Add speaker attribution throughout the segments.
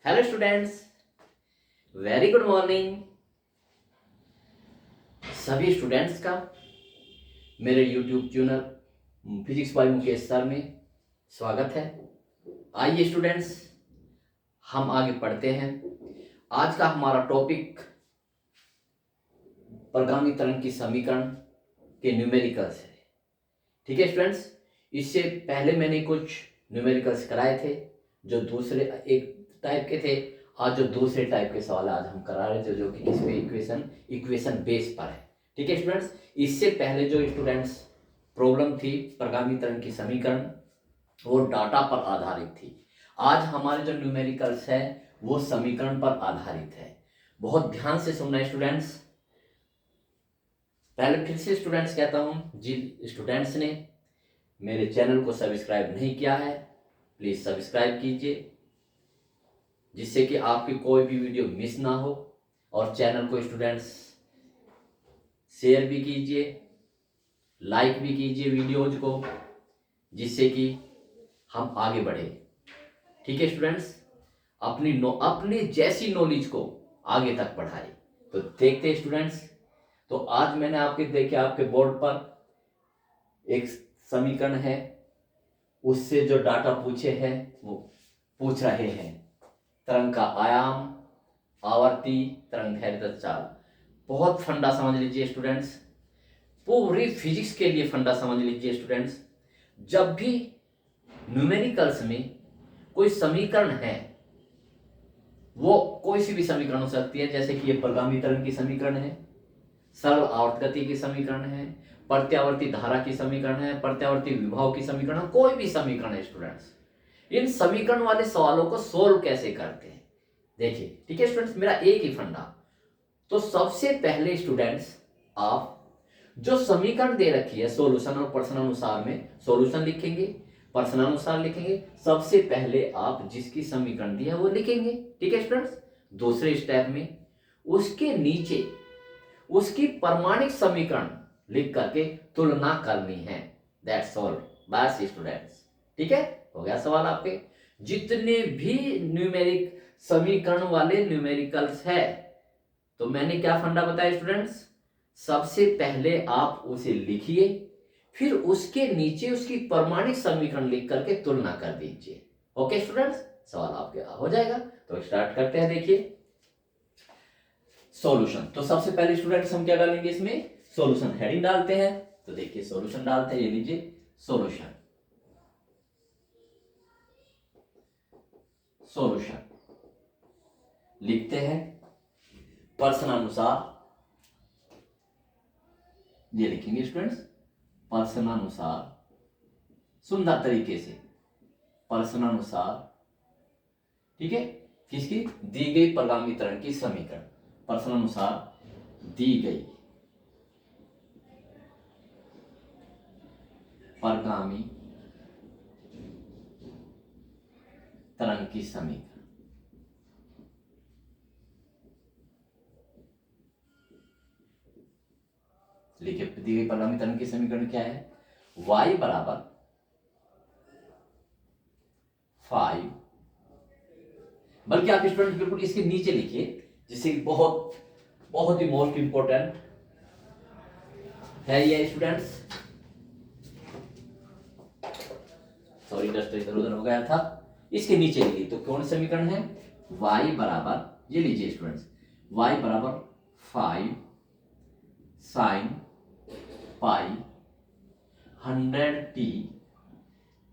Speaker 1: Hello students, very good morning. सभी students का मेरे YouTube channel physics bye Mukesh sir में स्वागत है। आइए स्टूडेंट्स, हम आगे पढ़ते हैं। आज का हमारा टॉपिक परिगामी तरंग की समीकरण के न्यूमेरिकल्स है। ठीक है स्टूडेंट्स, इससे पहले मैंने कुछ न्यूमेरिकल्स कराए थे जो दूसरे एक टाइप के थे। आज जो दूसरे टाइप के सवाल आज हम करा रहे थे जो कि किस पे इक्वेशन बेस पर है। ठीक है स्टूडेंट्स, इससे पहले जो स्टूडेंट्स प्रॉब्लम थी परिगामी तरंग की समीकरण वो डाटा पर आधारित थी। आज हमारे जो न्यूमेरिकल्स है वो समीकरण पर आधारित है। बहुत ध्यान से सुनना है स्टूडेंट्स। पहले फिर से स्टूडेंट्स कहता हूं, जिन स्टूडेंट्स ने मेरे चैनल को सब्सक्राइब नहीं किया है प्लीज सब्सक्राइब कीजिए, जिससे कि आपकी कोई भी वीडियो मिस ना हो। और चैनल को स्टूडेंट्स शेयर भी कीजिए, लाइक भी कीजिए वीडियोज को, जिससे कि हम आगे बढ़े। ठीक है स्टूडेंट्स, अपनी जैसी नॉलेज को आगे तक बढ़ाए। तो देखते हैं स्टूडेंट्स। तो आज मैंने आपके बोर्ड पर एक समीकरण है, उससे जो डाटा पूछे हैं वो पूछ रहे हैं तरंग का आयाम, आवर्ती, तरंग दैर्घ्य चाल। बहुत फंडा समझ लीजिए स्टूडेंट्स, पूरी फिजिक्स के लिए फंडा समझ लीजिए स्टूडेंट्स। जब भी न्यूमेरिकल्स में कोई समीकरण है, वो कोई सी भी समीकरण हो सकती है, जैसे कि ये परिगामी तरंग की समीकरण है, सरल आवर्त गति की समीकरण है, प्रत्यावर्ती धारा की समीकरण है, प्रत्यावर्ती विभव की समीकरण, कोई भी समीकरण है स्टूडेंट्स, इन समीकरण वाले सवालों को सोल्व कैसे करते हैं देखिए। ठीक है स्टूडेंट्स, मेरा एक ही फंडा। तो सबसे पहले स्टूडेंट्स आप जो समीकरण दे रखी है सॉल्यूशन और प्रश्नानुसार में सॉल्यूशन लिखेंगे, प्रश्नानुसार लिखेंगे। सबसे पहले आप जिसकी समीकरण दी है वो लिखेंगे। ठीक है स्टूडेंट्स, दूसरे स्टेप में उसके नीचे उसकी प्रमाणिक समीकरण लिख करके तुलना करनी है। दैट्स ऑल, बस स्टूडेंट्स। ठीक है, हो गया सवाल आपके। जितने भी न्यूमेरिक समीकरण वाले न्यूमेरिकल्स है, तो मैंने क्या फंडा बताया स्टूडेंट्स, सबसे पहले आप उसे लिखिए, फिर उसके नीचे उसकी प्रमाणिक समीकरण लिख करके तुलना कर दीजिए। ओके स्टूडेंट्स, सवाल आपके हो जाएगा। तो स्टार्ट करते हैं। देखिए सॉल्यूशन, तो सबसे पहले स्टूडेंट्स हम क्या डालेंगे, इसमें सॉल्यूशन हेडिंग डालते हैं। तो देखिए सॉल्यूशन डालते हैं, ये लीजिए सॉल्यूशन। सॉल्यूशन लिखते हैं प्रश्नानुसार, ये लिखेंगे स्टूडेंट्स प्रश्नानुसार, सुंदर तरीके से प्रश्नानुसार। ठीक है, किसकी दी गई परिगामी तरंग की समीकरण, प्रश्नानुसार दी गई परिगामी तरंग की समीकरण। लिखिए दी गई परिगामी तरंग की समीकरण क्या है, y बराबर 5, बल्कि आप स्टूडेंट बिल्कुल इसके नीचे लिखिए, जिससे कि बहुत बहुत ही मोस्ट इंपोर्टेंट है ये स्टूडेंट्स। सॉरी डस्ट इधर उधर हो गया था, इसके नीचे लिखिए। तो कौन समीकरण है, y बराबर, ये लीजिए स्टूडेंट्स, y बराबर 5 sine pi 100t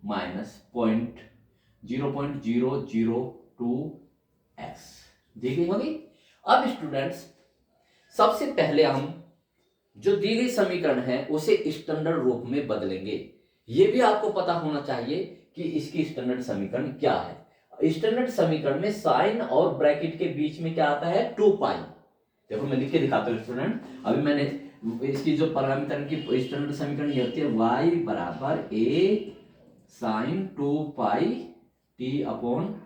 Speaker 1: minus 0.0002x दी गई होगी। अब स्टूडेंट्स सबसे पहले हम जो दी गई समीकरण है उसे स्टैंडर्ड रूप में बदलेंगे। यह भी आपको पता होना चाहिए कि इसकी स्टैंडर्ड समीकरण क्या है। स्टैंडर्ड समीकरण में साइन और ब्रैकेट के बीच में क्या आता है, 2 पाई। देखो मैं लिख के दिखाता हूं स्टूडेंट, अभी मैंने इसकी जो परिगामी तरंग की स्टैंडर्ड समीकरण ये होती है y बराबर a sine 2 pi t upon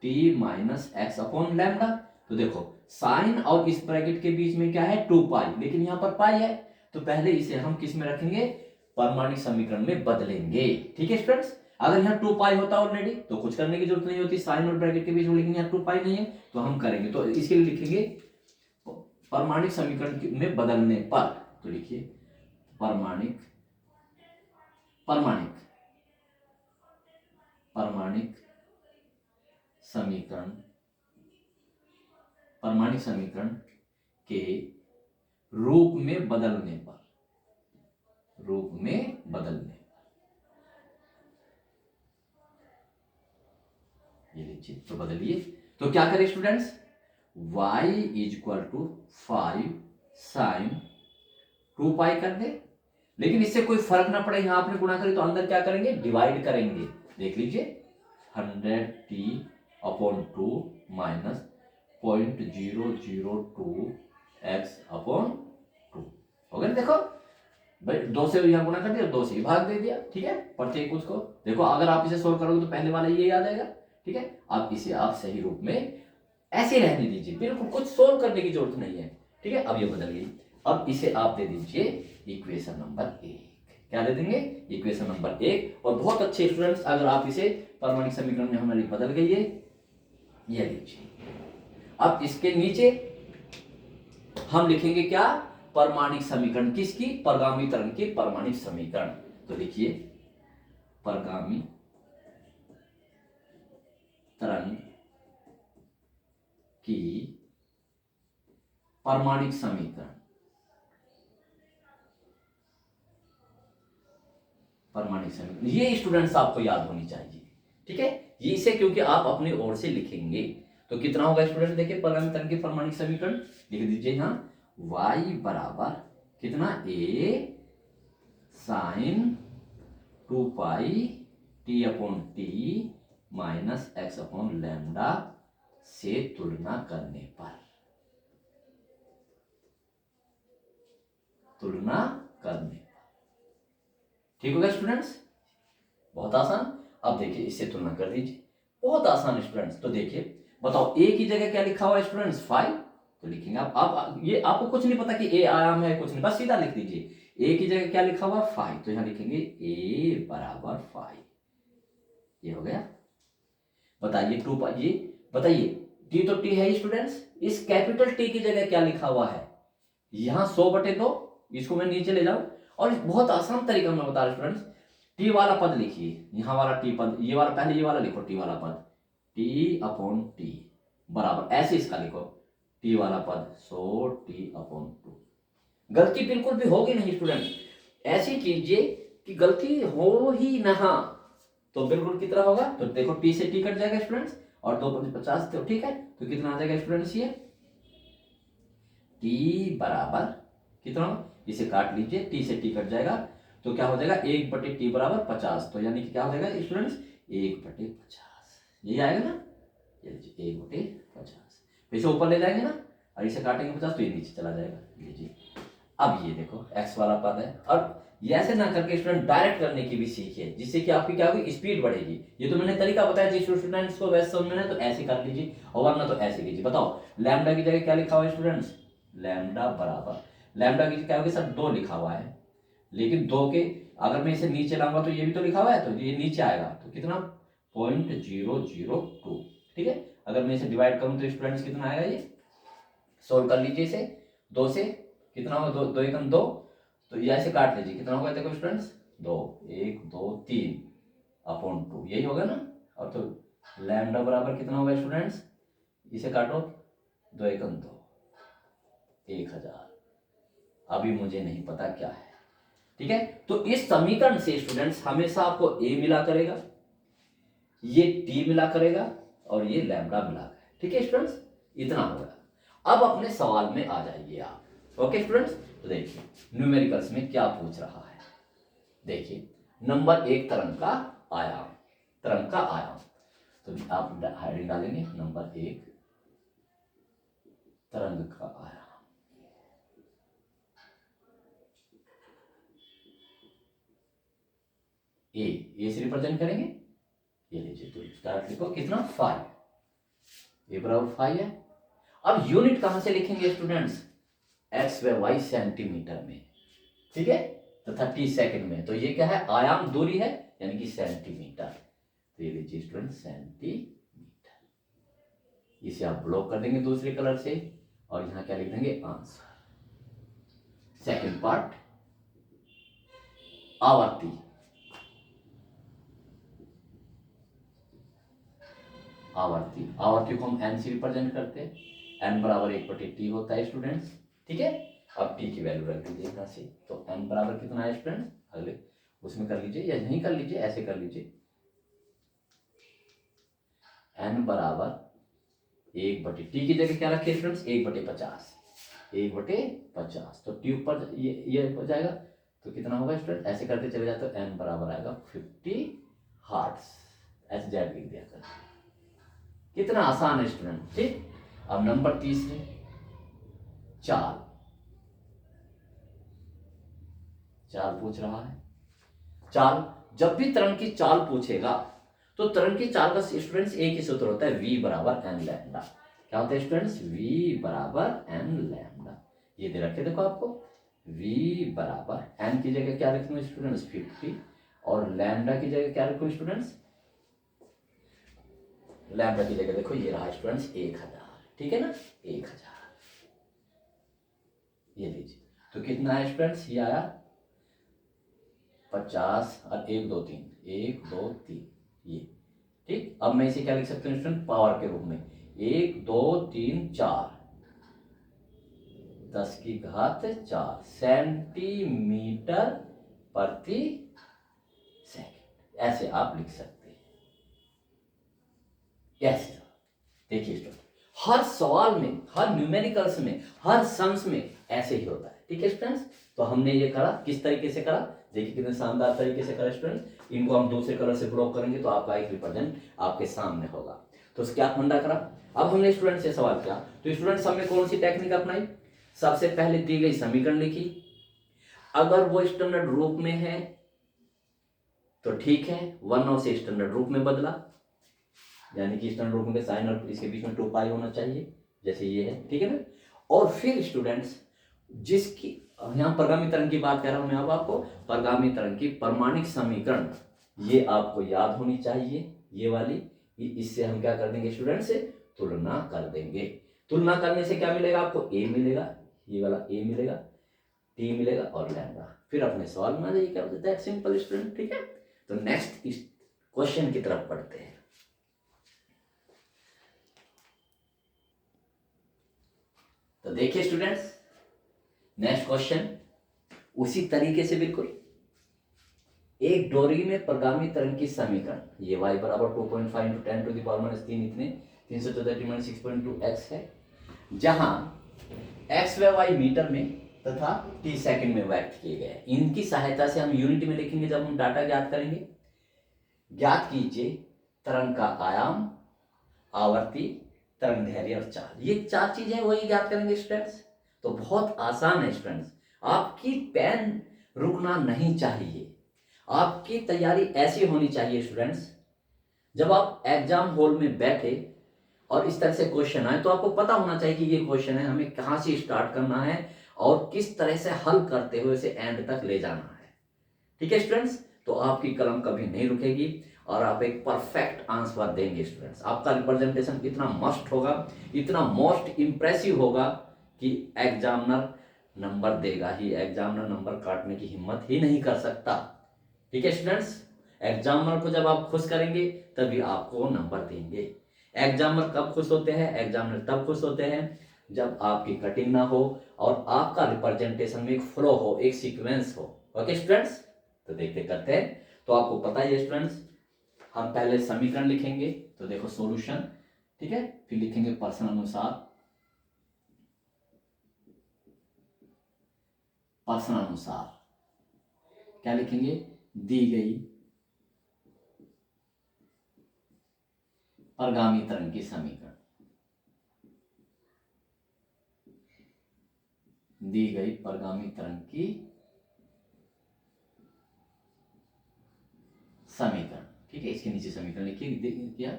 Speaker 1: t minus x upon lambda. तो देखो साइन और इस ब्रैकेट के बीच में क्या है, 2 पाई, लेकिन यहां पर पाई है, तो पहले इसे हम किस में रखेंगे, परमाणु समीकरण में बदलेंगे। ठीक है स्टूडेंट्स, अगर यहाँ 2 पाई होता ऑलरेडी तो कुछ करने की जरूरत नहीं होती, साइन और ब्रैकेट के बीच में, लेकिन यहाँ 2 पाई नहीं है तो हम करेंगे। तो इसके लिए लिखेंगे परमाणिक समीकरण में बदलने पर, तो लिखिए परमाणिक परमाणिक परमाणिक समीकरण परमाणिक समीकरण के रूप में बदलने पर, ये लीजिए। तो बदलिए, तो क्या करें students, y equal to 5 sine 2 pi कर दे, लेकिन इससे कोई फर्क ना पड़े, यहां आपने गुणा करें तो अंदर क्या करेंगे, डिवाइड करेंगे। देख लीजिए 100t/2 माइनस 0.002x/2 हो गया। देखो भाई 2 से यहाँ गुणा कर दिया, 2 से भाग दे दिया, ठीक है। प्रत्येक उसको देखो, अगर आप इसे सोल्व करोगे तो पहले वाला ये आ जाएगा, ठीक है। अब इसे आप सही रूप में ऐसे रहने दीजिए, बिल्कुल कुछ सोल्व करने की जरूरत नहीं है, ठीक है। अब ये बदल गई, अब इसे आप दे दीजिए इक्वेशन नंबर 1। क्या दे देंगे, इक्वेशन नंबर 1। और बहुत अच्छे स्टूडेंट्स, अगर आप इसे परमाणिक समीकरण में हमारी बदल गई है, ये लीजिए। अब इसके नीचे हम लिखेंगे क्या, परमाणिक समीकरण किसकी, परगामी तरंग की परमाणिक समीकरण। तो लिखिए परगामी तरंग की परमाणिक समीकरण, ये स्टूडेंट्स आपको याद होनी चाहिए, ठीक है। ये इसे क्योंकि आप अपनी ओर से लिखेंगे, तो कितना होगा स्टूडेंट, देखिए परगामी तरंग की परमाणिक समीकरण लिख दीजिए यहाँ, y बराबर कितना, a sine 2 pi t/t minus x/λ से तुलना करने पर, ठीक होगा स्टूडेंट्स, बहुत आसान। अब देखिए इससे तुलना कर दीजिए, बहुत आसान स्टूडेंट्स। तो देखिए बताओ a की जगह क्या लिखा हुआ है स्टूडेंट्स, 5, तो लिखेंगे आप ये आपको कुछ नहीं पता कि a आयाम है, कुछ नहीं, बस सीधा लिख दीजिए a की जगह क्या लिखा हुआ 5, तो यहां लिखेंगे a बराबर 5, ये हो गया। बताइए 2 पाई, ये बताइए t तो t है स्टूडेंट्स, इस कैपिटल T की जगह क्या लिखा हुआ है, यहां 100/2, इसको मैं नीचे ले जाऊं, और बहुत आसान तरीका मैं बता रहा हूं स्टूडेंट्स, टी वाला पद लिखिए, यहां वाला टी पद, ये वाला पहले ये वाला लिखो, टी वाला पद t/t बराबर, ऐसे इसका लिखो, टी वाला पद 100t/2। गलती बिल्कुल भी होगी नहीं स्टूडेंट, ऐसी कीजिए कि गलती हो ही ना, तो बिल्कुल कितना होगा, तो देखो टी से टी कट जाएगा स्टूडेंट्स, और 2 × 50, तो ठीक है, तो कितना आ जाएगा स्टूडेंट्स, ये टी बराबर कितना, इसे काट लीजिए, टी से टी कट जाएगा, तो क्या हो जाएगा 1/t बराबर 50, तो यानी कि क्या हो जाएगा स्टूडेंट्स 1/50, यही आएगा ना, ये लीजिए 1/50, इसे ऊपर ले जाएंगे ना, और इसे काटेंगे 50 तो ये नीचे चला जाएगा, लीजिए। अब ये देखो x वाला पद है, और ये ऐसे ना करके स्टूडेंट डायरेक्ट करने की भी सीखिए, जिससे कि आपकी क्या होगी, स्पीड बढ़ेगी। ये तो मैंने तरीका बताया, जिस स्टूडेंट्स को वैसे समझ में है तो ऐसे कर लीजिए, और वरना तो ऐसे कीजिए। बताओ लैम्डा की जगह क्या लिखा हुआ है स्टूडेंट्स, लैम्डा बराबर, लैम्डा की क्या होगी सर, 2 लिखा हुआ है, लेकिन 2 के अगर मैं इसे नीचे लाऊंगा तो ये भी तो लिखा हुआ है, तो ये नीचे आएगा, तो कितना 0.002, ठीक है। अगर मैं इसे डिवाइड करूं तो स्टूडेंट्स कितना आएगा, ये सोल्व कर लीजिए इसे, 2 से कितना होगा, 2 एकम 2, तो ये ऐसे काट लीजिए, कितना होगा देखो स्टूडेंट्स, 2 1 2 3/2, यही होगा ना। और तो लैम्डा बराबर कितना होगा स्टूडेंट्स, इसे काटो, 2 एकम 2, 1000, अभी मुझे नहीं पता क्या है, ठीक है। तो इस समीकरण से स्टूडेंट्स हमेशा आपको a मिला करेगा, ये t मिला करेगा, और ये लैम्डा मिला करेगा, ठीक है स्टूडेंट्स, इतना होगा। अब अपने सवाल में आ जाइए आप, ओके स्टूडेंट्स। तो देखिए न्यूमेरिकल्स में क्या पूछ रहा है, देखिए नंबर 1 तरंग का आयाम, तो आप हेडिंग डालेंगे नंबर 1 तरंग का आयाम, ए से रिप्रेजेंट करेंगे, ये लीजिए, तो स्टार्ट लिखो कितना 5, ए बराबर 5 है। अब यूनिट कहां से लिखेंगे स्टूडेंट्स, x/y सेंटीमीटर में, ठीक है, तो 30 सेकंड में, तो ये क्या है, आयाम दूरी है, यानी कि सेंटीमीटर। तो ये लीजिए स्टूडेंट सेंटीमीटर, इसे आप ब्लॉक कर देंगे दूसरे कलर से और यहाँ क्या लिख देंगे आंसर। सेकंड पार्ट आवर्ती। आवर्ती, आवर्ती को हम एन से रिप्रेजेंट करते हैं, एन बराबर 1/t होता है स्टूडेंट्स, ठीक है। अब टी की वैल्यू रख दीजिए यहाँ से, तो एन बराबर कितना है स्टूडेंट्स, अगले उसमें कर लीजिए या नहीं कर लीजिए, ऐसे कर लीजिए, एन बराबर 1/t की जगह क्या रखिए स्टूडेंट्स 1/50, 1/50। तो टी ऊपर ये हो जाएगा, तो कितना होगा स्टूडेंट, ऐसे करते चले जाते तो एन बराबर आएगा 50 हर्ट्ज, ऐसे जेड लिख दिया कर। कितना आसान है स्टूडेंट, ठीक। अब नंबर 30 चाल, चाल पूछ रहा है। चाल, जब भी तरंग की चाल पूछेगा तो तरंग की चाल का स्टूडेंट्स एक ही सूत्र होता है, v बराबर एन लैम्डा। क्या होता है स्टूडेंट्स, v बराबर एन लैम्डा। ये दे रखे देखो आपको, v बराबर एन की जगह क्या रखूंगा स्टूडेंट्स 50 और लैम्डा की जगह क्या रखूं स्टूडेंट्स, लैम्डा की जगह देखो ये रहा स्टूडेंट्स 1000, ठीक है ना 1000। ये लीजिए, तो कितना है स्टूडेंट्स, ये आया 50 और 1 2 3, 1 2 3 ये, ठीक। अब मैं इसे क्या लिख सकता हूँ स्टूडेंट, पावर के रूप में 1 2 3 4 10 की घात 4 सेंटीमीटर प्रति सेकंड, ऐसे आप लिख सकते हैं। ऐसे देखिए स्टूडेंट, हर सवाल में, हर न्यूमेरिकल्स में, हर सम्स में ऐसे ही होता है, ठीक है स्टूडेंट्स। तो हमने ये करा, किस तरीके से करा, देखिए कितने शानदार तरीके से करा स्टूडेंट। इनको हम दूसरे कलर से ब्लॉक करेंगे तो आपका एक रिप्रेजेंट आपके सामने होगा। तो क्या फंडा करा, अब हमने स्टूडेंट से सवाल किया, तो स्टूडेंट्स हमने कौन सी टेक्निक अपनाई, सबसे पहले दी गई समीकरण लिखी, अगर वो स्टैंडर्ड रूप में है तो ठीक है, वरना उसे स्टैंडर्ड रूप में बदला, यानी कि स्टैंडर्ड रूप में साइन और इसके बीच में 2π होना चाहिए, जैसे ये है, ठीक है ना। और फिर स्टूडेंट्स जिसकी यहाँ परगामी तरंग की बात कर रहा हूं मैं अब आपको, परगामी तरंग की परमाणिक समीकरण ये आपको याद होनी चाहिए, ये वाली, इससे हम क्या कर देंगे स्टूडेंट्स, तुलना कर देंगे। तुलना करने से क्या मिलेगा आपको, ए मिलेगा, ये वाला ए मिलेगा, टी मिलेगा और लैम्डा, फिर अपने सवाल में आ जाइए, क्या होता है सिंपल स्टूडेंट, ठीक है। तो नेक्स्ट इस क्वेश्चन की तरफ पढ़ते हैं। तो देखिए स्टूडेंट्स, नेक्स्ट क्वेश्चन उसी तरीके से बिल्कुल, एक डोरी में परगामी तरंग की समीकरण, ये y बराबर 2.5 इंटू 10 टू द पावर -3 इतने 314 - 6.2 x है, जहां x व y मीटर में तथा t सेकंड में व्यक्त किए गए हैं। इनकी सहायता से हम यूनिट में लिखेंगे जब हम डाटा ज्ञात करेंगे। ज्ञात कीजिए तरंग का आयाम, आवर्ती, तरंग दैर्ध्य और चाल, ये 4 चीजें वही ज्ञात करेंगे स्टूडेंट्स। तो बहुत आसान है स्टूडेंट्स, आपकी पेन रुकना नहीं चाहिए, आपकी तैयारी ऐसी होनी चाहिए स्टूडेंट्स, जब आप एग्जाम हॉल में बैठे और इस तरह से क्वेश्चन आए तो आपको पता होना चाहिए कि ये क्वेश्चन है, हमें कहां से स्टार्ट करना है और किस तरह से हल करते हुए इसे एंड तक ले जाना है, ठीक है स्टूडेंट्स। तो आपकी कलम कभी नहीं रुकेगी और आप एक परफेक्ट आंसर देंगे स्टूडेंट्स। आपका रिप्रेजेंटेशन इतना मस्ट होगा, इतना मोस्ट इंप्रेसिव होगा कि एग्जामिनर नंबर देगा ही, एग्जामिनर नंबर काटने की हिम्मत ही नहीं कर सकता, ठीक है स्टूडेंट्स। एग्जामिनर को जब आप खुश करेंगे तभी आपको नंबर देंगे। एग्जामिनर कब खुश होते हैं, एग्जामिनर तब खुश होते हैं जब आपकी कटिंग ना हो और आपका रिप्रेजेंटेशन में एक फ्लो हो, एक सीक्वेंस हो, ओके स्टूडेंट्स। तो देखते करते हैं, तो आपको पता ही है स्टूडेंट्स, हम पहले समीकरण लिखेंगे, तो देखो सॉल्यूशन, ठीक है, फिर लिखेंगे प्रश्न अनुसार, प्रश्न अनुसार क्या लिखेंगे, दी गई परगामी तरंग की समीकरण, दी गई परगामी तरंग की समीकरण, ठीक है। इसके नीचे समीकरण लिखिए, क्या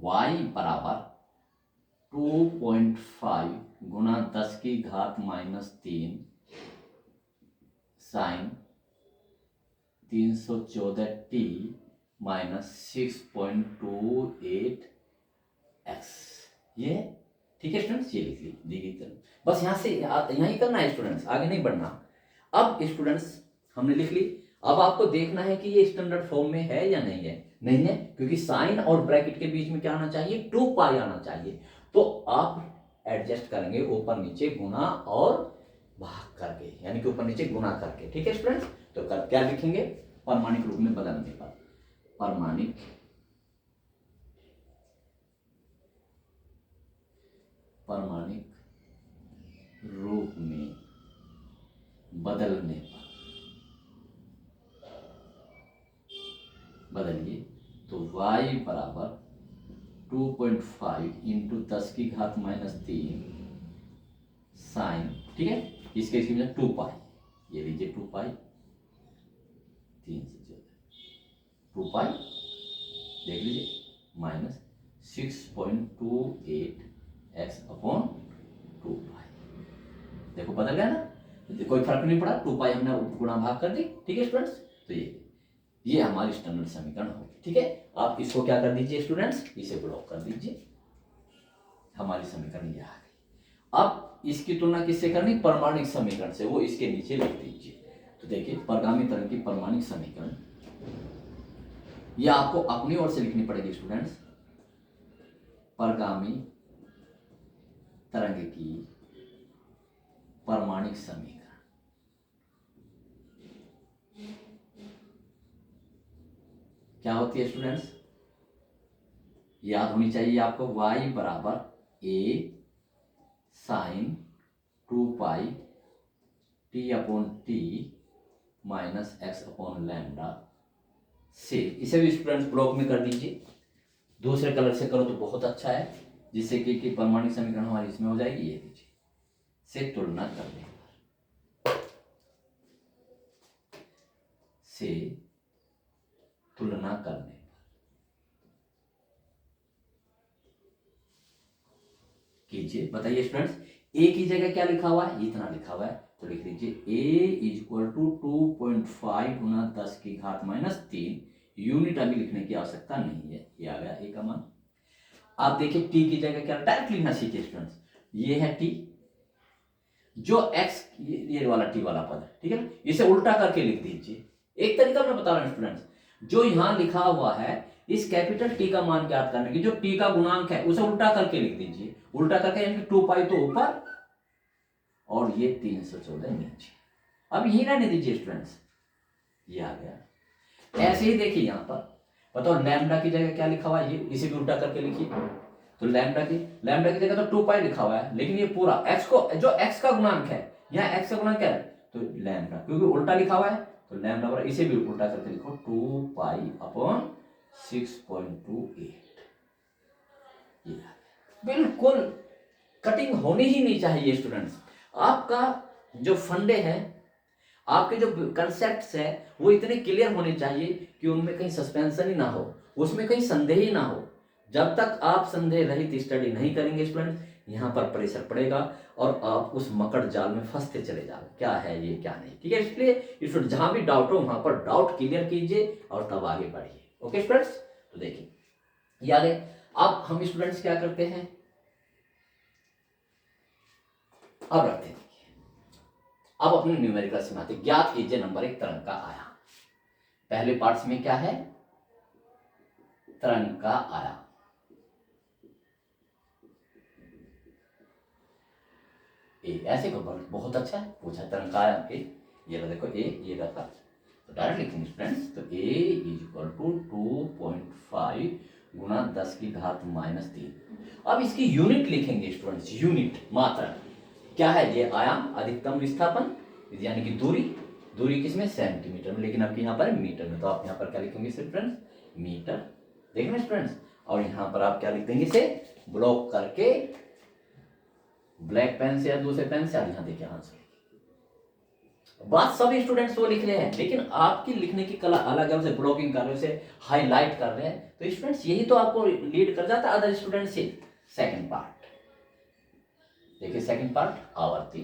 Speaker 1: y बराबर 2.5 गुना 10 की घात -3 साइन 314t माइनस 6.28 एक्स। ये ठीक है स्टूडेंट्स, ये लिख दी गई तरह, बस यहाँ से यहाँ ही करना है स्टूडेंट्स, आगे नहीं बढ़ना। अब स्टूडेंट्स हमने लिख ली, अब आपको देखना है कि ये स्टैंडर्ड फॉर्म में है या नहीं है। नहीं है, क्योंकि साइन और ब्रैकेट के बीच में क्या आना चाहिए, 2 पाई आना चाहिए। तो आप एडजस्ट करेंगे ऊपर नीचे गुना और भाग करके, यानी कि ऊपर नीचे गुना करके। ठीक है स्टूडेंट्स, तो क्या लिखेंगे, परमाणिक रूप में बदलने पर, परमाणिक रूप में बदलने पर बदलिए, तो y बराबर 2.5 इंटू 10 की घात माइनस 3 साइन, ठीक है, इसके 2 पाई, ये लीजिए 2 पाई, 3 से 2 पाई देख लीजिए माइनस 6.28 एक्स अपॉन 2 पाई। देखो बदल गया ना, कोई फर्क नहीं पड़ा, 2 पाई हमने गुणा भाग कर दी। ठीक है स्टूडेंट्स, तो ये हमारी स्टैंडर्ड समीकरण होगी। ठीक है, आप इसको क्या कर दीजिए स्टूडेंट्स, इसे ब्लॉक कर दीजिए, हमारी समीकरण ये आ गई। अब इसकी तुलना किससे करनी, परमाणिक समीकरण से, वो इसके नीचे लिख दीजिए। तो देखिए परगामी तरंग की परमाणिक समीकरण, ये आपको अपनी ओर से लिखनी पड़ेगी स्टूडेंट्स। परगामी तरंग की परमाणिक समीकरण क्या होती है स्टूडेंट्स, याद होनी चाहिए आपको, y बराबर a sine 2 pi t upon T minus X upon lambda से। इसे भी स्टूडेंट्स ब्लॉक में कर दीजिए, दूसरे कलर से करो तो बहुत अच्छा है, जिससे कि परमाणिक समीकरण हमारी इसमें हो जाएगी। ये दीजिए से तुलना करने पर, से तुलना करने पर कीजिए। बताइए स्टूडेंट्स, ए की जगह क्या लिखा हुआ है, इतना लिखा हुआ है, तो लिख लीजिए a इक्वल टू 2.5 गुना 10 की घात माइनस 3। यूनिट अभी लिखने की आवश्यकता नहीं है, ये आ गया a का मान। आप देखिए t की जगह क्या, डायरेक्ट लिखना सीखिए स्टूडेंट्स, ये है t, जो x ये वाला t वाला पद है, ठीक है ना, इसे उल्टा करके लिख दीजिए। एक तरीका मैं बता रहा हूं स्टूडेंट्स, जो यहां लिखा हुआ है इस कैपिटल टी का मान ज्ञात करने की, जो टी का गुणांक है उसे उल्टा करके लिख दीजिए, उल्टा करके यानी कि 2 पाई तो ऊपर और ये 314 नीचे। अब यही रहने दीजिए स्टूडेंट्स, ये आ गया। ऐसे ही देखिए यहां पर बताओ, लैम्डा की जगह क्या लिखा हुआ है, ये इसे भी उल्टा करके लिखिए। तो लैम्डा की जगह तो 2 पाई लिखा हुआ है, लेकिन ये पूरा x को, जो x का गुणांक है, यहाँ x का गुणांक क्या है, तो लैम्डा, क्योंकि उल्टा लिखा हुआ है तो लैम्डा बराबर, इसे भी उल्टा करके लिखो 2 पाई अपॉन 6.28। ये बिल्कुल कटिंग होनी ही नहीं चाहिए स्टूडेंट्स। आपका जो फंडे हैं, आपके जो कंसेप्ट्स है, वो इतने क्लियर होने चाहिए कि उनमें कहीं सस्पेंशन ही ना हो, उसमें कहीं संदेह ही ना हो। जब तक आप संदेह रहित स्टडी नहीं करेंगे स्टूडेंट, यहाँ पर प्रेशर पड़ेगा और आप उस मकड़ जाल में फंसते चले जाओगे, क्या है ये क्या नहीं। ठीक है, इसलिए स्टूडेंट जहां भी डाउट हो वहां पर डाउट क्लियर कीजिए और तब आगे बढ़िए। ओके स्टूडेंट्स, तो देखिए याद है, अब हम स्टूडेंट्स क्या करते हैं, अब रखते हैं, अब अपने न्यूमेरिकल्स में आते, ज्ञात कीजिए नंबर 1 तरंग का आयाम। पहले पार्ट्स में क्या है, तरंग का आयाम। ऐसे को बहुत अच्छा है, पूछा तरंग का आयाम ए, ये रहा देखो ए, ये रखा, तो डायरेक्ट लिखेंगे स्टूडेंट्स, तो ए इज इक्वल टू 2.5 गुना 10 की घात माइनस 3। अब इसकी यूनिट लिखेंगे स्टूडेंट्स, यूनिट मात्रा क्या है, ये आयाम, अधिकतम विस्थापन यानी कि दूरी किसमें, सेंटीमीटर में, लेकिन अब यहाँ पर मीटर में, तो आप यहाँ पर क्या लिखेंगे स्टूडेंट्स, मीटर। देखना स्टूडेंट्स, और यहाँ पर आप क्या लिख देंगे, इसे ब्लॉक करके ब्लैक पेन से या दूसरे पेन से, यहाँ देखिए आंसर। बात सभी स्टूडेंट्स वो लिख रहे हैं, लेकिन आपकी लिखने की कला अलग है, उसे ब्लॉकिंग कर रहे हैं, उसे हाईलाइट कर रहे हैं, तो स्टूडेंट्स यही तो आपको लीड कर जाता है अदर स्टूडेंट से। सेकंड पार्ट देखिए, सेकंड पार्ट आवर्ती।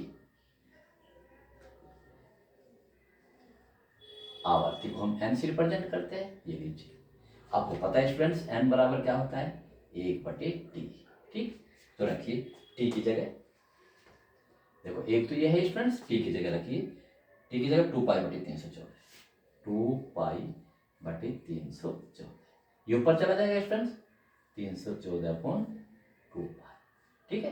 Speaker 1: आवर्ती को हम n से रिप्रेजेंट करते हैं। ये लीजिए, आपको पता है स्टूडेंट्स n बराबर क्या होता है, 1/t। ठीक, तो रखिए t की जगह, देखो एक तो ये है स्टूडेंट्स, t की जगह रखिए, t की जगह 2π/314, 2π/314, ये ऊपर चला जाएगा स्टूडेंट्स 314/2π। ठीक है,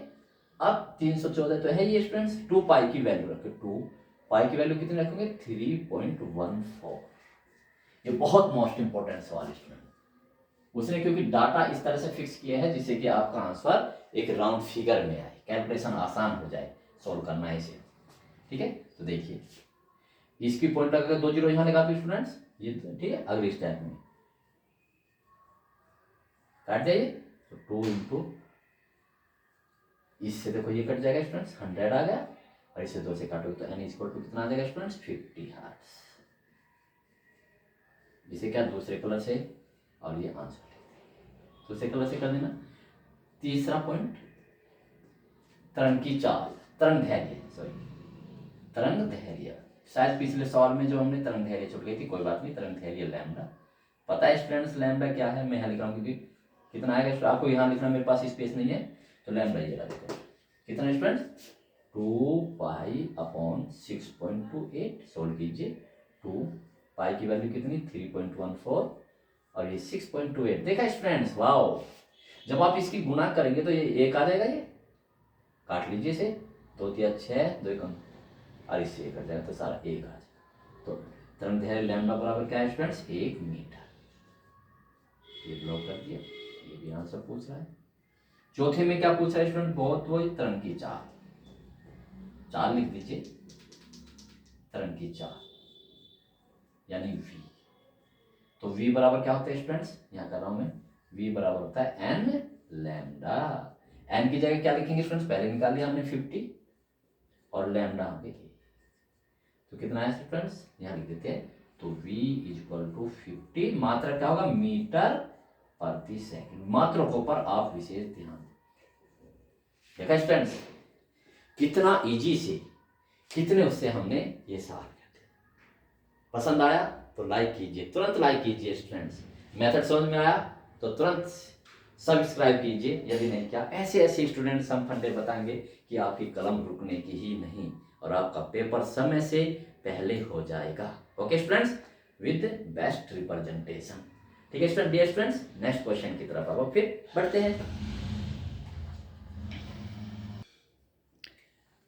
Speaker 1: अब 314 तो है ये स्टूडेंट्स, 2π की वैल्यू रखे, 2π की वैल्यू कितनी रखेंगे, 3.14। ये बहुत मोस्ट इंपॉर्टेंट सवाल स्टूडेंट, उसने क्योंकि डाटा इस तरह से फिक्स किया है जिससे कि आपका आंसर एक राउंड फिगर में आए, कैलकुलेशन आसान हो जाए सॉल्व करना है इसे। ठीक है, तो देखिए इसकी पॉइंट अगर 2 जीरो यहाँ लगा दो स्टूडेंट्स, ये ठीक है, अगले स्टेप में काट जाइए, तो 2 इंटू, इससे देखो ये कट जाएगा स्टूडेंट्स, 100 आ गया, और इसे 2 से काटोगे तो n इक्वल टू कितना आ जाएगा स्टूडेंट्स, 50 हर्ट्ज। जिसे क्या दूसरे कलर से, और ये आंसर दूसरे कलर से कर देना। तीसरा पॉइंट, तरंग की चाल, तरंग धैर्य, सॉरी तरंग धैर्य, शायद पिछले सवाल में जो हमने तरंग धैर्य छूट गई थी, कोई बात नहीं, तरंग धैर्य लैम्डा पता है स्टूडेंट्स, लैम्डा क्या है, मैं यहाँ लिख रहा हूँ क्योंकि कितना आएगा आपको यहाँ लिखना, मेरे पास स्पेस नहीं है, तो लैम्डा ये देखो कितना स्टूडेंट्स, 2π/6.28, सोल्व कीजिए, 2π की वैल्यू कितनी, 3.14, और ये 6.28, देखा स्टूडेंट्स, वाओ। जब आप इसकी गुना करेंगे तो ये 1 आ जाएगा, ये काट लीजिए इसे, 2 3 6, 2 कम, और इससे 1 कट जाएगा तो सारा 1 आ जाएगा। तो तरंग दैर्घ्य लैम्डा बराबर क्या है स्टूडेंट्स, 1 मीटर। ये ब्लॉक कर दिया, ये भी आंसर पूछ रहा है। चौथे में क्या पूछ रहा है स्टूडेंट, बहुत वही तरंग की चाल, चाल लिख दीजिए, तरंग की चाल यानी v। तो v बराबर क्या होता है स्टूडेंट्स, यहाँ कर रहा हूं मैं, v बराबर होता है n लैम्डा। n की जगह क्या लिखेंगे स्टूडेंट्स, पहले निकाल लिया हमने 50, और लैम्डा पे तो कितना है स्टूडेंट्स, यहाँ लिख देते हैं, तो v इक्वल टू 50, मात्रा क्या होगा, मीटर प्रति सेकंड। मात्रकों पर आप विशेष ध्यान देखा स्टूडेंट्स, कितना इजी से, कितने उससे हमने ये सवाल कर दिया। पसंद आया तो लाइक कीजिए, तुरंत लाइक कीजिए स्टूडेंट्स। मेथड समझ में आया तो तुरंत सब्सक्राइब कीजिए, यदि नहीं क्या, ऐसे ऐसे स्टूडेंट्स हम फंडे बताएंगे कि आपकी कलम रुकने की ही नहीं, और आपका पेपर समय से पहले हो जाएगा। Okay students, with best representation. ठीक है student, dear students, next question की तरफ अब फिर बढ़ते हैं।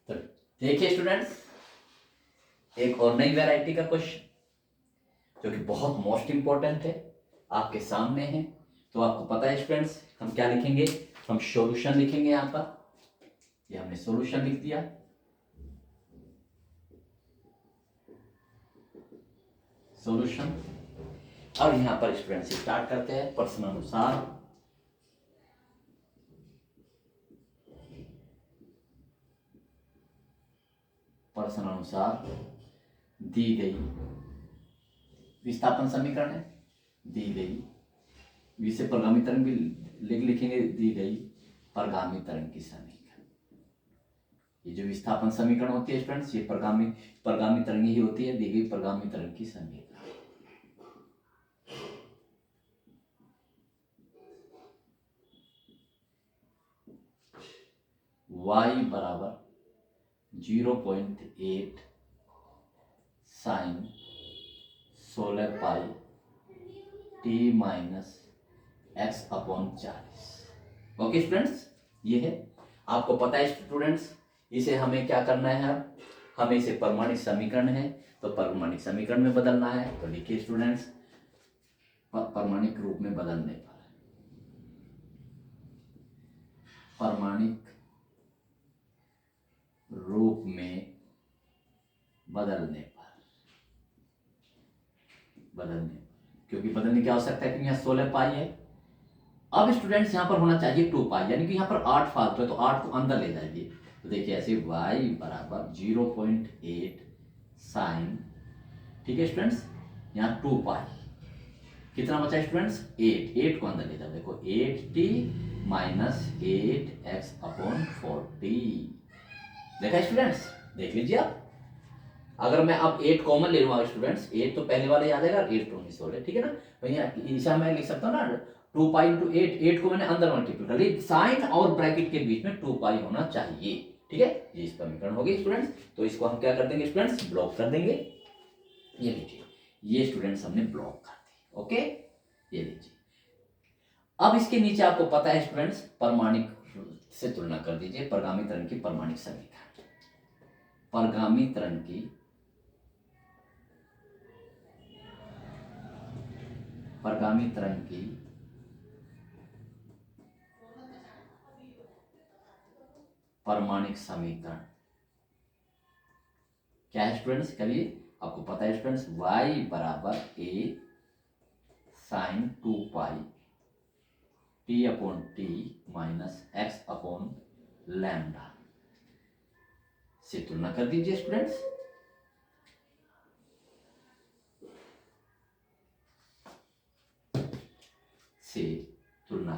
Speaker 1: तो देखिए स्टूडेंट्स, एक और नई वैरायटी का क्वेश्चन जो कि बहुत मोस्ट इंपॉर्टेंट है, आपके सामने है। तो आपको पता है स्टूडेंट्स, हम क्या लिखेंगे, हम सॉल्यूशन लिखेंगे। यहाँ पर ये हमने सॉल्यूशन लिख दिया, सॉल्यूशन। और यहाँ पर स्टूडेंट्स स्टार्ट करते हैं प्रश्न अनुसार। प्रश्न अनुसार दी गई विस्थापन समीकरण है, दी गई विषय परगामी तरंग भी लिखेंगे, दी गई परगामी तरंग की समीकरण। ये जो विस्थापन समीकरण होती है स्टूडेंट्स, ये परगामी तरंग ही होती है, दी गई परगामी तरंग की समीकरण। y बराबर 0.8 साइन 16 पाई t minus x/40। Okay students, ये है, आपको पता है स्टूडेंट्स, इसे हमें क्या करना है, अब हमें इसे परमाणिक समीकरण है तो परमाणिक समीकरण में बदलना है। तो लिखिए स्टूडेंट्स, परमाणिक रूप में बदलने पर, परमाणिक रूप में बदलने क्योंकि बदलने की आवश्यकता है, क्योंकि यहाँ 16 पाई है। अब स्टूडेंट्स यहाँ पर होना चाहिए 2 पाई, यानी कि यहाँ पर 8 फालतू है, तो 8 को अंदर ले जाइए। तो देखिए ऐसे y बराबर 0.8 साइन, ठीक है स्टूडेंट्स, यहाँ 2 पाई, कितना बचा स्टूडेंट्स, 8 को अंदर ले जाओ, देखो 8t माइनस 8x/40। देखा स्टूडेंट्स, देख लीजिए आप। अगर मैं अब 8 कॉमन ले लूंगा स्टूडेंट्स, 8 तो पहले वाले याद आएगा, 8 2 16, ठीक है ना। तो यहाँ ईसा मैं लिख सकता हूँ ना 2 पाई इंटू 8, 8 को मैंने अंदर मल्टीप्लाई कर ली, साइन और ब्रैकेट के बीच में 2 पाई होना चाहिए, ठीक है। ये इस समीकरण हो गई स्टूडेंट्स। तो इसको हम क्या कर देंगे स्टूडेंट्स, ब्लॉक कर देंगे। ये लीजिए, ये स्टूडेंट्स हमने ब्लॉक कर दी, ओके। ये लीजिए, अब इसके नीचे आपको पता है स्टूडेंट्स, परमाणिक से तुलना कर दीजिए, परगामी तरंग की परमाणिक समीकरण, परगामी तरंग की परमाणिक समीकरण क्या है स्टूडेंट्स, करिए। आपको पता है स्टूडेंट्स, y बराबर a sine 2 pi t upon T minus X upon lambda से तुलना कर दीजिए स्टूडेंट्स। से तुलना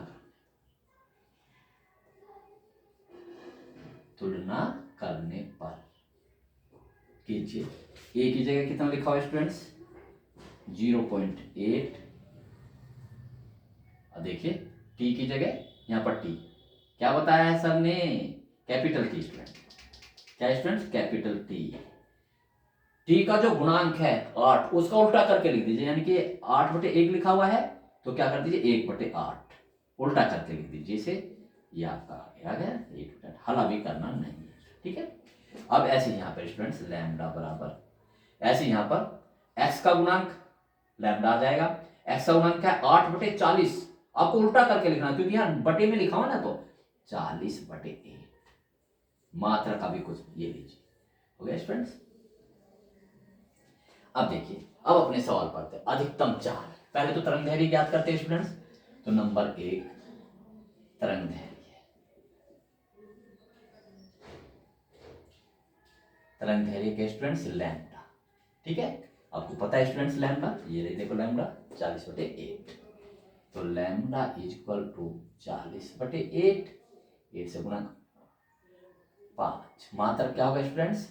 Speaker 1: करने पर कीजिए, ए की जगह कितना लिखा हुआ है स्टूडेंट्स, 0.8, देखिए टी की जगह यहाँ पर टी क्या बताया है सर ने, कैपिटल टी स्टूडेंट, क्या स्टूडेंट, कैपिटल टी। टी का जो गुणांक है 8, उसका उल्टा करके लिख दीजिए, यानी कि 8/1 लिखा हुआ है, तो क्या कर दीजिए 1/8 उल्टा करके लिख दीजिए इसे, ये आपका आ गया 1/8, हल अभी करना नहीं है, ठीक है। अब ऐसे यहाँ पर स्टूडेंट्स लैम्डा बराबर, ऐसे यहाँ पर एक्स का गुणांक लैम्डा आ जाएगा, एक्स का गुणांक क्या है 8/40, आपको उल्टा करके लिखना क्योंकि यहाँ बटे में लिखा हुआ ना, तो 40/8 मात्रा का भी कुछ, ये लीजिए, हो गया स्टूडेंट्स। अब देखिए, अब अपने सवाल पढ़ते हैं, अधिकतम चाल, पहले तो तरंग दैर्घ्य ज्ञात करते हैं स्टूडेंट्स। तो नंबर 1 तरंग दैर्घ्य, के स्टूडेंट्स लैम्डा, ठीक है। आपको पता है स्टूडेंट्स लैम्डा, ये देखो लैम्डा 40/8, तो लैम्डा इज इक्वल टू 40/8, 8 से गुणा 5, मात्रा क्या होगा स्टूडेंट्स,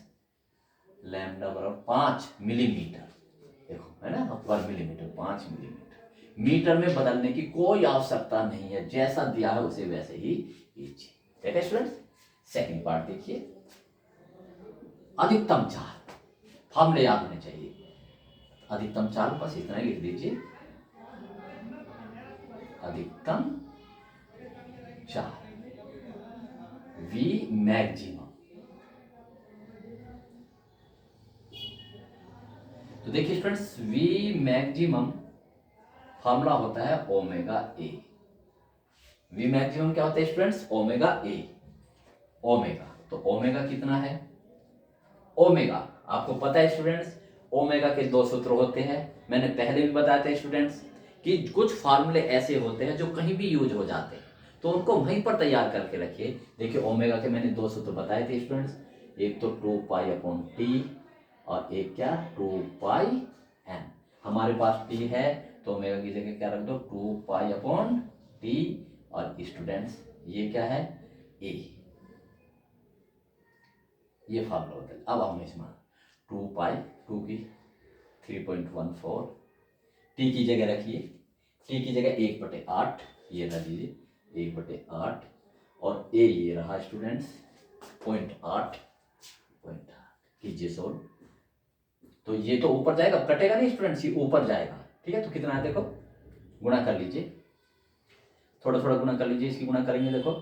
Speaker 1: लैम्डा बराबर 5 मिलीमीटर, देखो है ना, पर मिलीमीटर 5 मिलीमीटर, मीटर में बदलने की कोई आवश्यकता नहीं है, जैसा दिया है उसे वैसे ही लीजिए, ठीक है स्टूडेंट्स। सेकंड पार्ट देखिए, अधिकतम चाल, फॉर्मूले याद होने चाहिए, अधिकतम चाल बस इतना ही लिख दीजिए, अधिकतम चाल V मैक्सिमम, तो देखिए स्टूडेंट्स V मैक्सिमम फॉर्मूला होता है ओमेगा ए, V मैक्सिमम क्या होता है स्टूडेंट्स, ओमेगा ए, ओमेगा, तो ओमेगा कितना है, ओमेगा आपको पता है स्टूडेंट्स, ओमेगा के 2 सूत्र होते हैं, मैंने पहले भी बताया था स्टूडेंट्स कि कुछ फार्मूले ऐसे होते हैं जो कहीं भी यूज हो जाते हैं, तो उनको वहीं पर तैयार करके रखिए। देखिए ओमेगा के मैंने 2 सूत्र बताए थे स्टूडेंट्स, एक तो 2 पाई अपॉन टी और एक क्या 2 पाई एन, हमारे पास टी है तो ओमेगा की जगह क्या रख दो 2 पाई अपॉन टी, और स्टूडेंट्स ये क्या है ए, ये फार्मूला होता है। अब हम इसमें 2 पाई 2 की 3.14, टी की जगह रखिए, टी की जगह 1/8, ये रख दीजिए 1/8, और ए ये रहा स्टूडेंट्स 0.8, कीजिए सोल्व, तो ये तो ऊपर जाएगा, कटेगा नहीं स्टूडेंट्स, ये ऊपर जाएगा, ठीक है। तो कितना है देखो, गुणा कर लीजिए, थोड़ा थोड़ा गुणा कर लीजिए, इसकी गुणा करेंगे देखो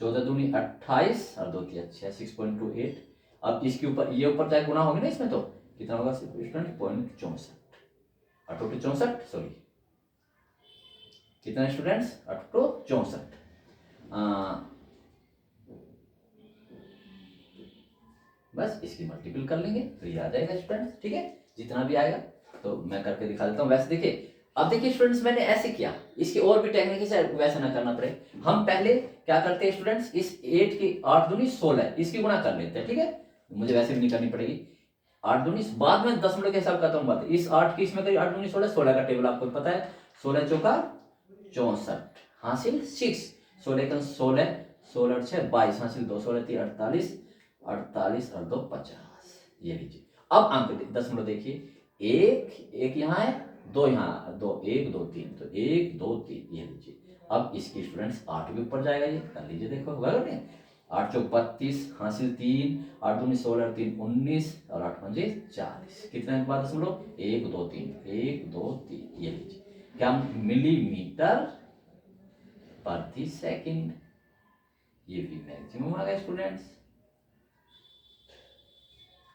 Speaker 1: 14 दूनी 28 और 2 3 6.28, अब इसके ऊपर ये ऊपर जाए गुणा होगी ना इसमें, तो कितना होगा स्टूडेंट 0.64, 64 सॉरी, कितना स्टूडेंट्स 64, बस इसकी मल्टीपल कर लेंगे तो ये आ जाएगा स्टूडेंट्स, ठीक है। जितना भी आएगा तो मैं करके दिखा देता हूँ। वैसे देखिए, अब देखिए स्टूडेंट्स मैंने ऐसे किया, इसकी और भी टेक्निक से वैसे ना करना पड़े, हम पहले क्या करते हैं स्टूडेंट्स, इस 8 की 8 दूनी 16 इसकी गुणा कर लेते हैं, ठीक है, मुझे वैसे भी नहीं करनी पड़ेगी, 8 दूनी बाद में दशमलव के हिसाब करता हूँ बात, इस 8 की इसमें करिए 8 दूनी 16, 16 का टेबल आपको पता है, 16 चौका 64 हासिल 6, 16 का 16, 16 6 22 हासिल 2, 16 3 48, 48 और 2 50, ये लीजिए। अब अंक दशमलव देखिए, एक यहाँ है, दो यहाँ, दो, एक दो तीन, तो एक दो तीन ये लीजिए। अब इसकी स्टूडेंट्स 8 भी ऊपर जाएगा, ये कर लीजिए, देखो होगा नहीं, 8 चौक 32 हासिल 3, 8 दूनी 16, 3 19 और 8 पंजे 40, कितने के बाद दशमलव, 1 2 3, 1 2 3 ये लीजिए, क्या मिलीमीटर प्रति सेकंड, ये भी मैक्सिमम आ गया स्टूडेंट्स।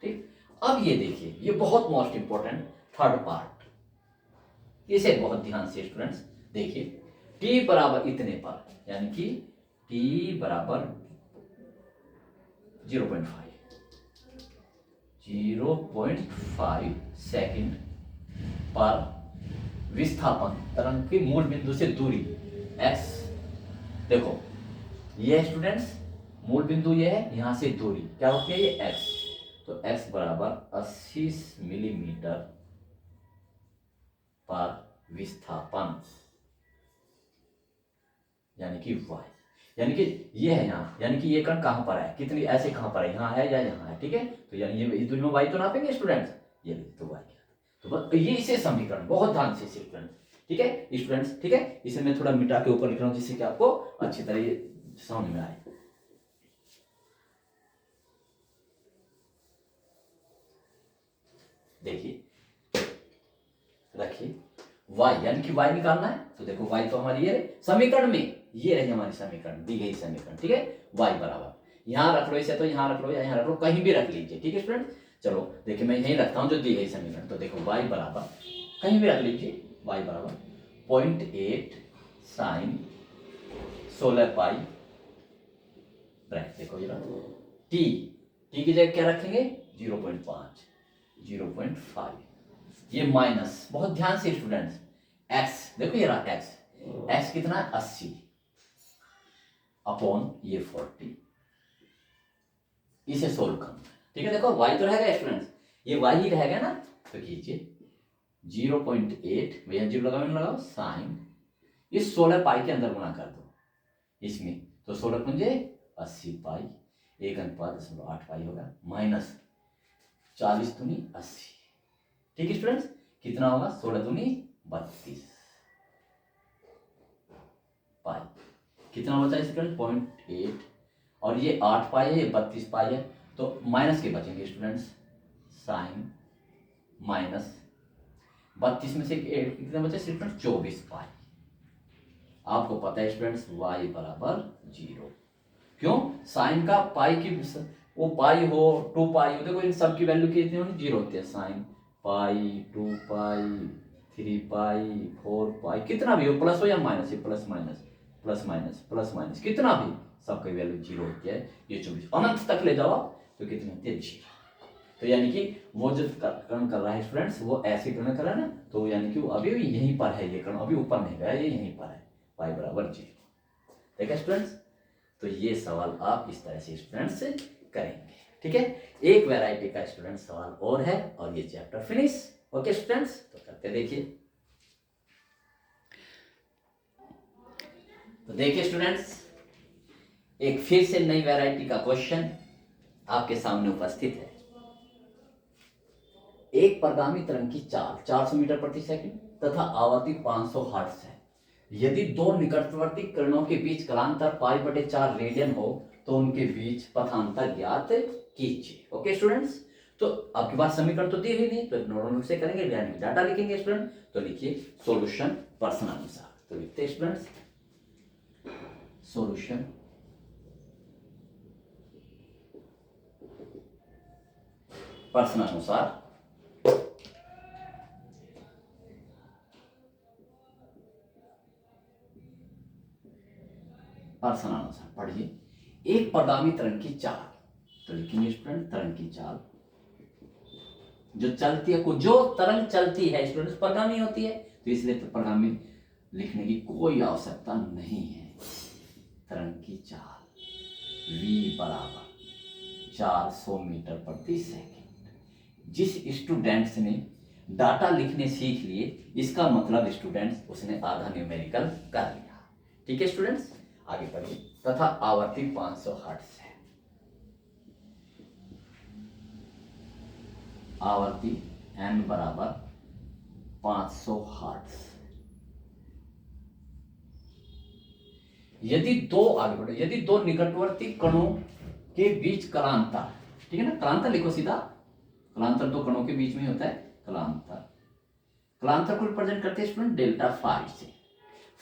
Speaker 1: ठीक, अब ये देखिए, ये बहुत मोस्ट इंपॉर्टेंट थर्ड पार्ट, इसे बहुत ध्यान से स्टूडेंट्स देखिए। टी बराबर इतने पर, यानी कि टी बराबर 0.5 सेकंड पर विस्थापन तरंग की मूल बिंदु से दूरी x, देखो ये स्टूडेंट्स मूल बिंदु ये है, यहां से दूरी क्या होती है, ये x, तो x बराबर 80 मिलीमीटर पर विस्थापन, यानी कि y, यानी कि ये है यहाँ, यानी कि ये कण कहां पर है, कितनी ऐसे कहां पर है, यहाँ है या यहाँ है, ठीक है, तो यानी ये इस दूरी में y तो नापेंगे स्टूडेंट्स, ये तो y क्या, तो बस ये इसे समीकरण बहुत ध्यान से स्टूडेंट्स, ठीक है स्टूडेंट्स, ठीक है, इसे मैं थोड़ा मिटा के ऊपर लिख रहा हूँ जिससे कि आपको अच्छी तरह ये समझ में आए। देखिए रखिए y, यानी कि y निकालना है, तो देखो y तो हमारी ये समीकरण में, ये रही हमारी समीकरण, दी गई समीकरण, ठीक है, y बराबर, यहां रख लो इसे, तो यहां रख लो या यहां रख लो, कहीं भी रख लीजिए, ठीक है स्टूडेंट। चलो देखिए मैं यहीं रखता हूं जो दी गई समीकरण, तो देखो y बराबर कहीं भी रख लीजिए, y बराबर 0.8 साइन 16 पाई ब्रैकेट, देखो ये टी, टी की जगह क्या रखेंगे 0.5, 0.5, ये माइनस, बहुत ध्यान से स्टूडेंट्स, x देखो ये रहा x, x कितना है 80 अपॉन ये 40, इसे सोल्व करना, ठीक है, देखो y तो रहेगा स्टूडेंट्स, ये y ही रहेगा ना, तो कीजिए 0.8, भैया जीरो लगाओ साइन, इस 16 पाई के अंदर गुणा कर दो इसमें, तो 16 पंजे 80 पाई, 1.8 पाई होगा, माइनस 40 दूनी 80, ठीक है स्टूडेंट्स, कितना होगा 16 दूनी 32 पाई, कितना बचा स्टूडेंट 0.8, और ये 8 पाई है, ये 32 पाई है, तो माइनस के बचेंगे स्टूडेंट्स, साइन माइनस 32 में से कितने बचे स्टूडेंट 24 पाई, आपको पता है स्टूडेंट्स y बराबर 0, क्यों, साइन का पाई की, वो पाई हो 2 पाई हो, देखो इन सब की वैल्यू कितनी होनी 0 होती है, साइन पाई 2 पाई 3 पाई 4 पाई, कितना भी हो, प्लस हो या माइनस, ये plus minus plus minus plus minus कितना भी, सबकी वैल्यू 0 होती है, ये 24 अनंत तक ले जाओ तो कितनी होती है 0, तो यानी कि वो जो कण कर रहा है स्टूडेंट्स, वो ऐसे कण कर रहा है ना, तो यानी कि वो अभी भी यहीं पर है, ये कण अभी ऊपर नहीं गया, ये यहीं पर है, y बराबर 0, ठीक है स्टूडेंट्स, तो ये सवाल आप इस तरह से स्टूडेंट्स करेंगे, ठीक है, एक वैरायटी का स्टूडेंट सवाल और है, और ये चैप्टर फिनिश, ओके स्टूडेंट्स, तो करते देखिए, तो देखिए स्टूडेंट्स, एक फिर से नई वैरायटी का क्वेश्चन आपके सामने उपस्थित है। एक परगामी तरंग की चाल 400 मीटर प्रति सेकंड तथा आवर्ती 500 हर्ट्ज है, यदि दो निकटवर्ती किरणों के बीच कालांतर π/4 रेडियन हो तो उनके बीच पथांतर ज्ञात कीजिए, ओके स्टूडेंट्स, तो आपके पास समीकरण तो दी हुई नहीं, तो नॉर्मल रूप से करेंगे, यानी डाटा लिखेंगे स्टूडेंट, तो लिखिए सॉल्यूशन प्रश्नानुसार, तो लिखते हैं स्टूडेंट्स सॉल्यूशन प्रश्नानुसार, प्रश्नानुसार पढ़िए, एक परगामी तरंग की चाल, तो लिखेंगे स्टूडेंट तरंग की चाल, जो चलती है, जो तरंग चलती है स्टूडेंट परगामी होती है, तो इसलिए तो परगामी लिखने की कोई आवश्यकता नहीं है, तरंग की चाल v बराबर 400 मीटर प्रति सेकंड, जिस स्टूडेंट्स ने डाटा लिखने सीख लिए, इसका मतलब स्टूडेंट्स उसने आधा न्यूमेरिकल कर लिया, ठीक है स्टूडेंट्स, आगे पढ़िए, तथा आवर्ती 500 हर्ट्ज है, आवर्ती n बराबर 500 हर्ट्ज। यदि दो आगे बढ़ो, यदि दो निकटवर्ती कणों के बीच कलांतर, ठीक है ना, कलांतर लिखो सीधा, कलांतर दो कणों के बीच में होता है कलांतर। कलांतर को रिप्रेजेंट करते हैं स्टूडेंट डेल्टा फाई से।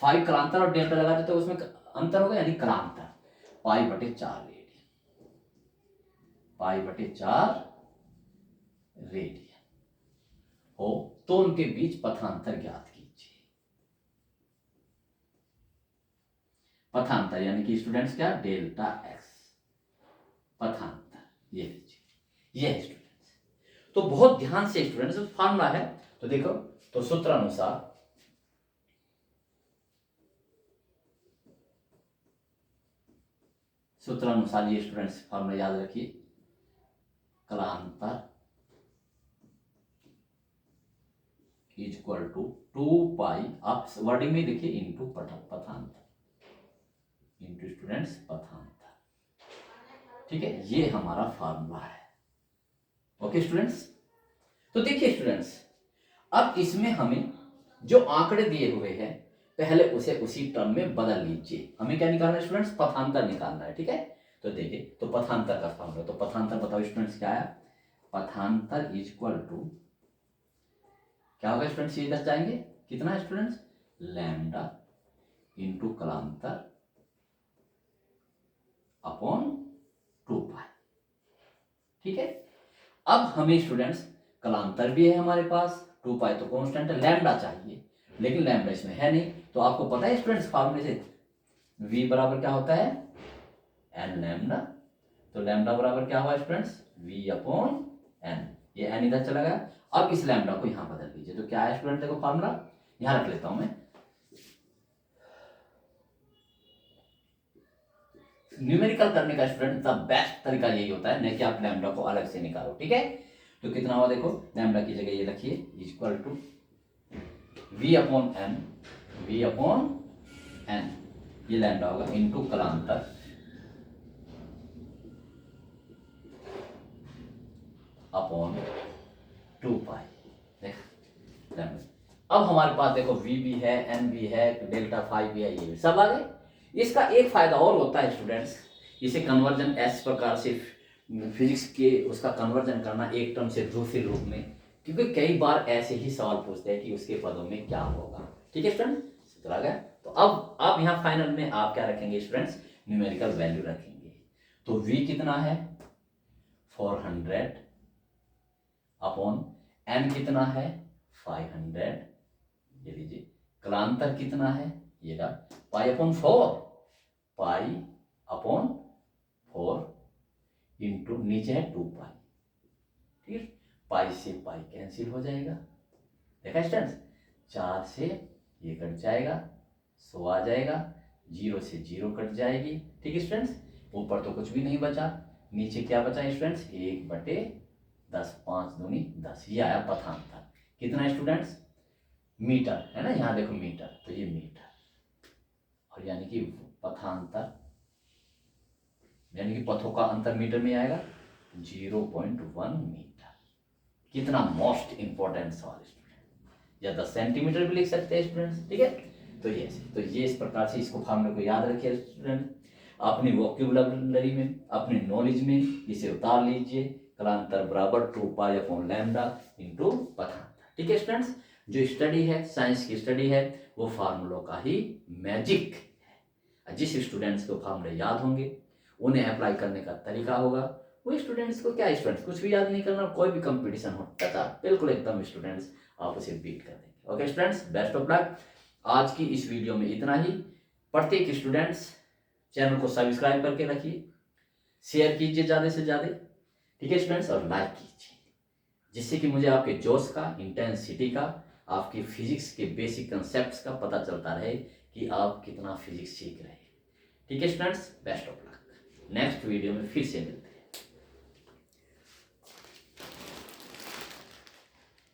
Speaker 1: फाई कलांतर और डेल्टा लगा देते तो उसमें अंतर होगा यानी कलांतर। पाई बटे 4 रेडियन, पाई बटे 4 रेडियन हो तो उनके बीच पथांतर ज्ञात कीजिए। पथांतर यानी कि स्टूडेंट्स क्या, डेल्टा एक्स पथांतर, ये लीजिए, ये है स्टूडेंट्स। तो बहुत ध्यान से स्टूडेंट्स फार्मूला है, तो देखो, तो सूत्र अनुसार ये स्टूडेंट्स फार्मूला याद रखिए, कलांतर इक्वल टू 2 पाई, आप वर्डिंग में देखिए, इनटू पथांतर, इनटू स्टूडेंट्स पथांतर, ठीक है, ये हमारा फार्मूला है। ओके स्टूडेंट्स, तो देखिए स्टूडेंट्स, अब इसमें हमें जो आंकड़े दिए हुए हैं पहले उसे उसी टर्म में बदल लीजिए। हमें क्या निकालना है स्टूडेंट्स, पथांतर निकालना है, ठीक है। तो देखिए, तो पथांतर का फार्मूला, तो पथांतर बताओ स्टूडेंट्स क्या है, पथांतर इक्वल टू क्या होगा स्टूडेंट्स, ये दस जाएंगे, कितना है स्टूडेंट्स, लैम्डा इंटू कलांतर अपॉन 2 पाई, ठीक है। अब हमें स्टूडेंट्स कलांतर भी है हमारे पास, 2 पाई तो कांस्टेंट है, लैम्डा चाहिए, लेकिन लैम्डा इसमें है नहीं, तो आपको पता है स्टूडेंट्स फार्मूले से v बराबर क्या होता है, n लैम्डा। तो लैम्डा बराबर क्या हुआ स्टूडेंट्स, v अपॉन n, ये n इधर चला गया। अब इस लैम्डा को यहां बदल लीजिए, तो क्या है स्टूडेंट, देखो फार्मूला यहां रख लेता हूं मैं। न्यूमेरिकल करने का स्टूडेंट द बेस्ट तरीका यही होता है, नहीं कि आप लैम्डा को अलग से निकालो, ठीक है। तो कितना हुआ देखो, लैम्डा की जगह ये रखिए equal to v upon n, v upon n, ये लैम्डा होगा इनटू कलांतर अपॉन 2 पाई, देख लैम्डा। अब हमारे पास देखो v भी है, n भी है, डेल्टा फाई भी है, ये भी सब आ गए। इसका एक फायदा और होता है स्टूडेंट्स, इसे कन्वर्जन ऐसे प्रकार से फिजिक्स के उसका कन्वर्जन करना एक टर्म से दूसरे रूप में, क्योंकि कई बार ऐसे ही सवाल पूछते हैं कि उसके पदों में क्या होगा, ठीक है स्टूडेंट, चला गया। तो अब आप यहाँ फाइनल में आप क्या रखेंगे स्टूडेंट्स, न्यूमेरिकल वैल्यू रखेंगे। तो v कितना है 400 अपॉन n कितना है 500, ये लीजिए, कलांतर कितना है, ये रहा pi upon 4, pi upon 4 into नीचे है 2 पाई, ठीक है, पाई से पाई कैंसिल हो जाएगा, देखा स्टूडेंट्स, 4 से ये कट जाएगा, 100 आ जाएगा, 0 से 0 कट जाएगी, ठीक है स्टूडेंट्स, ऊपर तो कुछ भी नहीं बचा, नीचे क्या बचा स्टूडेंट्स, 1/10, 5 दूनी 10, ये आया पथांतर, कितना स्टूडेंट्स, मीटर है ना, यहाँ देखो मीटर, तो ये मीटर, और यानी कि पथांतर यानी कि पथों का अंतर मीटर में आएगा 0.1 मीटर। कितना मोस्ट इंपॉर्टेंट सवाल स्टूडेंट, या 10 सेंटीमीटर भी लिख सकते हैं स्टूडेंट्स, ठीक है। तो ये इस प्रकार से इसको फार्मूले को याद रखिए स्टूडेंट, अपनी वोक्यूबलरी में, अपनी नॉलेज में इसे उतार लीजिए, कलांतर बराबर 2 पाई अपॉन लैम्डा इंटू पथांतर, ठीक है स्टूडेंट्स। जो स्टडी है, साइंस की स्टडी है, वो फार्मूलों का ही मैजिक है। जिस स्टूडेंट्स को फार्मूले याद होंगे, उन्हें अप्लाई करने का तरीका होगा, वो स्टूडेंट्स को क्या, स्टूडेंट्स कुछ भी याद नहीं करना, कोई भी कंपटीशन हो तथा बिल्कुल एकदम स्टूडेंट्स आप उसे बीट कर देंगे। Okay students, best of luck. आज की इस वीडियो में इतना ही। प्रत्येक स्टूडेंट्स चैनल को सब्सक्राइब करके रखिए, शेयर कीजिए ज़्यादा से ज़्यादा, ठीक है स्टूडेंट्स, और लाइक कीजिए, जिससे कि मुझे आपके जोश का, इंटेंसिटी का, आपकी फिजिक्स के बेसिक कंसेप्ट का पता चलता रहे कि आप कितना फिजिक्स सीख रहे हैं, ठीक है students, best of luck. Next video में फिर से मिलते हैं।